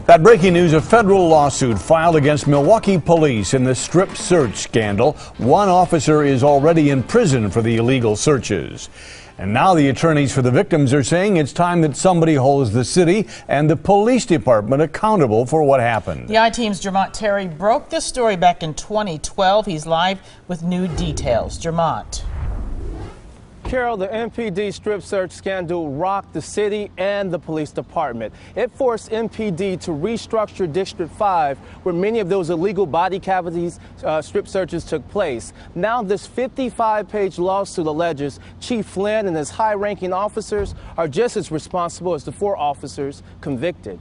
That breaking news, a federal lawsuit filed against Milwaukee police in the strip search scandal. One officer is already in prison for the illegal searches. And now the attorneys for the victims are saying it's time that somebody holds the city and the police department accountable for what happened. The I-Team's Jermont Terry broke this story back in 2012. He's live with new details. Jermont. Carol, the MPD strip search scandal rocked the city and the police department. It forced MPD to restructure District 5, where many of those illegal body cavities strip searches took place. Now this 55-page lawsuit alleges Chief Flynn and his high-ranking officers are just as responsible as the 4 officers convicted.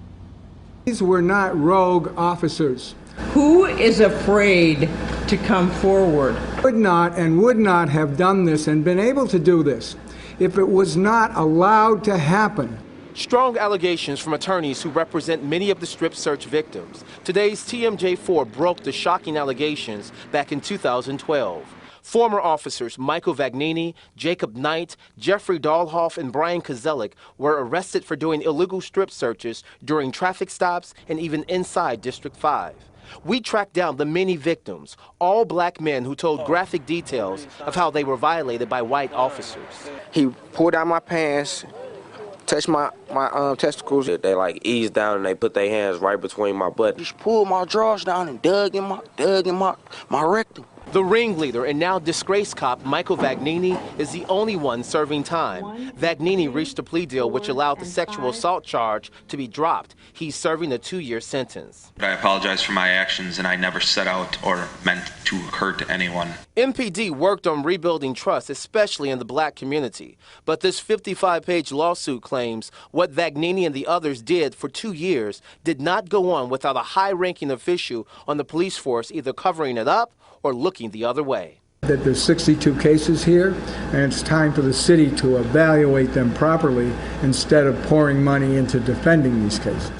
These were not rogue officers. Who is afraid to come forward? Would not have done this and been able to do this if it was not allowed to happen. Strong allegations from attorneys who represent many of the strip search victims. Today's TMJ4 broke the shocking allegations back in 2012. Former officers Michael Vagnini, Jacob Knight, Jeffrey Dahlhoff, and Brian Kozelik were arrested for doing illegal strip searches during traffic stops and even inside District 5. We tracked down the many victims, all black men who told graphic details of how they were violated by white officers. He pulled out my pants, touched my testicles. They like eased down and they put their hands right between my butt. Just pulled my drawers down and dug in my rectum. The ringleader and now disgraced cop Michael Vagnini is the only one serving time. Vagnini reached a plea deal which allowed the sexual assault charge to be dropped. He's serving a 2-year sentence. I apologize for my actions, and I never set out or meant to hurt anyone. MPD worked on rebuilding trust, especially in the black community. But this 55-page lawsuit claims what Vagnini and the others did for 2 years did not go on without a high-ranking official on the police force either covering it up or looking the other way. That there's 62 cases here, and it's time for the city to evaluate them properly instead of pouring money into defending these cases.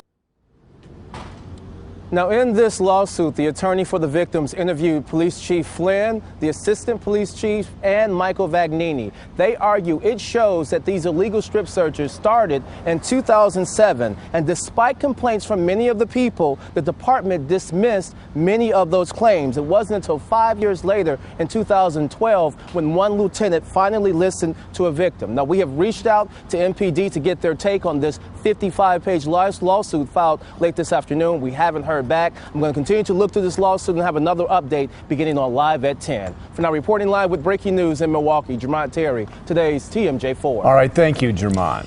Now, in this lawsuit, the attorney for the victims interviewed Police Chief Flynn, the Assistant Police Chief, and Michael Vagnini. They argue it shows that these illegal strip searches started in 2007, and despite complaints from many of the people, the department dismissed many of those claims. It wasn't until 5 years later, in 2012, when one lieutenant finally listened to a victim. Now, we have reached out to MPD to get their take on this 55-page lawsuit filed late this afternoon. We haven't heard back. I'm going to continue to look through this lawsuit and have another update beginning on Live at 10. For now, reporting live with breaking news in Milwaukee, Jermont Terry, today's TMJ4. All right, thank you, Jermont.